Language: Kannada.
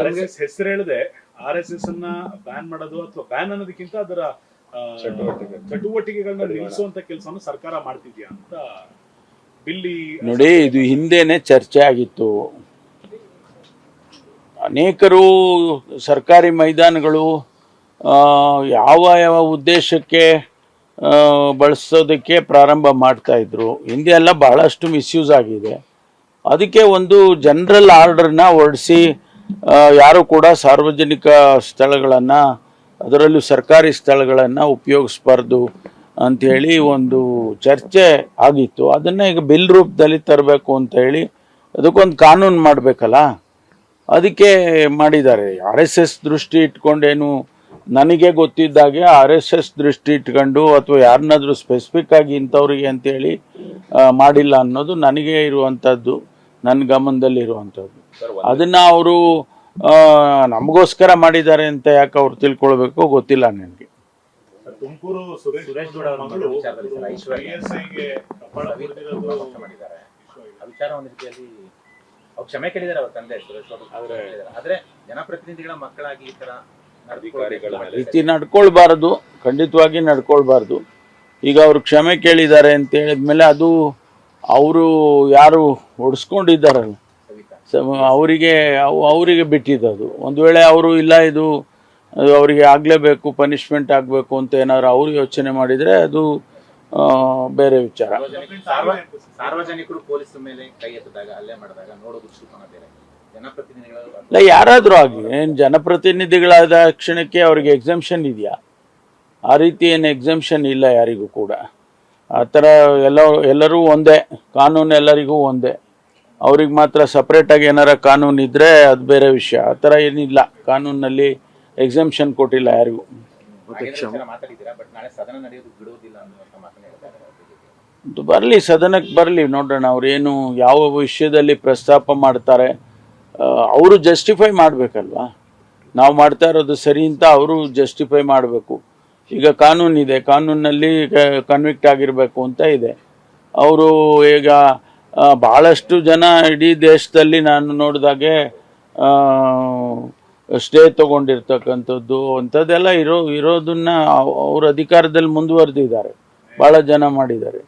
RSS ಹೆಸರು ಹೇಳದೆ RSS ಅನ್ನ ಬ್ಯಾನ್ ಮಾಡೋದು ಅಥವಾ ಬ್ಯಾನ್ ಅನ್ನೋದಕ್ಕಿಂತ ಅದರ ಚಟುವಟಿಕೆಗಳನ್ನ ನಿಲ್ಲಿಸುವಂತ ಕೆಲಸವನ್ನು ಸರ್ಕಾರ ಮಾಡ್ತಿದ್ಯಾ ಅಂತ ಬಿಲ್ಲಿ ನೋಡಿ. ಇದು ಹಿಂದೆನೆ ಚರ್ಚೆ ಆಗಿತ್ತು. ಅನೇಕರು ಸರ್ಕಾರಿ ಮೈದಾನಗಳು ಯಾವ ಯಾವ ಉದ್ದೇಶಕ್ಕೆ ಬಳಸೋದಕ್ಕೆ ಪ್ರಾರಂಭ ಮಾಡ್ತಾ ಇದ್ರು. ಹಿಂದೆ ಎಲ್ಲ ಬಹಳಷ್ಟು ಮಿಸ್ಯೂಸ್ ಆಗಿದೆ. ಅದಕ್ಕೆ ಒಂದು ಜನರಲ್ ಆರ್ಡರ್ನ ಹೊರಡಿಸಿ ಯಾರು ಕೂಡ ಸಾರ್ವಜನಿಕ ಸ್ಥಳಗಳನ್ನು, ಅದರಲ್ಲೂ ಸರ್ಕಾರಿ ಸ್ಥಳಗಳನ್ನು ಉಪಯೋಗಿಸಬಾರ್ದು ಅಂಥೇಳಿ ಒಂದು ಚರ್ಚೆ ಆಗಿತ್ತು. ಅದನ್ನು ಈಗ ಬಿಲ್ ರೂಪದಲ್ಲಿ ತರಬೇಕು ಅಂತ ಹೇಳಿ ಅದಕ್ಕೊಂದು ಕಾನೂನು ಮಾಡಬೇಕಲ್ಲ, ಅದಕ್ಕೆ ಮಾಡಿದ್ದಾರೆ. RSS ದೃಷ್ಟಿ ಇಟ್ಕೊಂಡೇನು ನನಗೆ ಗೊತ್ತಿದ್ದಾಗೆ RSS ದೃಷ್ಟಿ ಇಟ್ಕೊಂಡು ಅಥವಾ ಯಾರನ್ನಾದ್ರೂ ಸ್ಪೆಸಿಫಿಕ್ ಆಗಿ ಇಂಥವ್ರಿಗೆ ಅಂತೇಳಿ ಮಾಡಿಲ್ಲ ಅನ್ನೋದು ನನಗೆ ಇರುವಂಥದ್ದು, ನನ್ನ ಗಮನದಲ್ಲಿರುವಂಥದ್ದು. ಅದನ್ನು ಅವರು ನಮಗೋಸ್ಕರ ಮಾಡಿದ್ದಾರೆ ಅಂತ ಯಾಕೆ ಅವ್ರು ತಿಳ್ಕೊಳ್ಬೇಕು ಗೊತ್ತಿಲ್ಲ ನನಗೆ. ತುಮಕೂರು ಸುರೇಶ್ ಗೌಡ ಮಗಳು PSIಗೆ ಕಪಾಳ ಮಾಡಿದ್ದಾರೆ. ವಿಚಾರ ಒಂದು ರೀತಿಯಲ್ಲಿ ಅವ್ರು ಕ್ಷಮೆ ಕೇಳಿದ್ದಾರೆ ಅವ್ರ ತಂದೆ ಸುರೇಶ್ ಗೌಡ. ಆದ್ರೆ ಜನಪ್ರತಿನಿಧಿಗಳ ಮಕ್ಕಳಾಗಿ ಈ ತರ ರೀತಿ ನಡ್ಕೊಳ್ಬಾರದು, ಖಂಡಿತವಾಗಿ ನಡ್ಕೊಳ್ಬಾರ್ದು. ಈಗ ಅವರು ಕ್ಷಮೆ ಕೇಳಿದ್ದಾರೆ ಅಂತ ಹೇಳಿದ್ಮೇಲೆ ಅದು ಅವರು ಯಾರು ಹೊಡ್ಸ್ಕೊಂಡಿದ್ದಾರಲ್ಲ ಅವರಿಗೆ ಬಿಟ್ಟಿದ್ದು. ಒಂದು ವೇಳೆ ಅವರು ಇಲ್ಲ ಇದು ಅವರಿಗೆ ಆಗಲೇಬೇಕು, ಪನಿಷ್ಮೆಂಟ್ ಆಗಬೇಕು ಅಂತ ಏನಾದ್ರು ಅವರು ಯೋಚನೆ ಮಾಡಿದರೆ ಅದು ಬೇರೆ ವಿಚಾರ. ಸಾರ್ವಜನಿಕರು ಪೊಲೀಸ್ ಮೇಲೆ ಕೈ ಎತ್ತಿದಾಗ ಹಲ್ಲೆ ಮಾಡಿದಾಗ ನೋಡೋದು ದೃಷ್ಟಿಕೋನ ಬೇರೆ. ಇಲ್ಲ, ಯಾರಾದರೂ ಆಗಲಿ, ಏನು ಜನಪ್ರತಿನಿಧಿಗಳಾದ ಕ್ಷಣಕ್ಕೆ ಅವ್ರಿಗೆ ಎಕ್ಸಂಪ್ಷನ್ ಇದೆಯಾ? ಆ ರೀತಿ ಏನು ಎಕ್ಸಂಪ್ಷನ್ ಇಲ್ಲ ಯಾರಿಗೂ ಕೂಡ. ಆ ಥರ ಎಲ್ಲರೂ ಒಂದೇ, ಕಾನೂನು ಎಲ್ಲರಿಗೂ ಒಂದೇ. ಅವ್ರಿಗೆ ಮಾತ್ರ ಸಪ್ರೇಟಾಗಿ ಏನಾರ ಕಾನೂನು ಇದ್ದರೆ ಅದು ಬೇರೆ ವಿಷಯ. ಆ ಥರ ಏನಿಲ್ಲ, ಕಾನೂನಲ್ಲಿ ಎಕ್ಸಂಪ್ಷನ್ ಕೊಟ್ಟಿಲ್ಲ ಯಾರಿಗೂ. ಬರಲಿ, ಸದನಕ್ಕೆ ಬರಲಿ, ನೋಡೋಣ ಅವ್ರೇನು ಯಾವ ವಿಷಯದಲ್ಲಿ ಪ್ರಸ್ತಾಪ ಮಾಡ್ತಾರೆ. ಅವರು ಜಸ್ಟಿಫೈ ಮಾಡಬೇಕಲ್ವಾ. ನಾವು ಮಾಡ್ತಾ ಇರೋದು ಸರಿ ಅಂತ ಅವರು ಜಸ್ಟಿಫೈ ಮಾಡಬೇಕು. ಈಗ ಕಾನೂನಿದೆ, ಕಾನೂನಲ್ಲಿ ಕನ್ವಿಕ್ಟ್ ಆಗಿರಬೇಕು ಅಂತ ಇದೆ. ಅವರು ಈಗ ಭಾಳಷ್ಟು ಜನ ಇಡೀ ದೇಶದಲ್ಲಿ ನಾನು ನೋಡಿದಾಗೆ ಸ್ಟೇ ತೊಗೊಂಡಿರ್ತಕ್ಕಂಥದ್ದು ಅಂಥದ್ದೆಲ್ಲ ಇರೋದನ್ನ ಅವ್ರ ಅಧಿಕಾರದಲ್ಲಿ ಮುಂದುವರೆದಿದ್ದಾರೆ, ಭಾಳ ಜನ ಮಾಡಿದ್ದಾರೆ.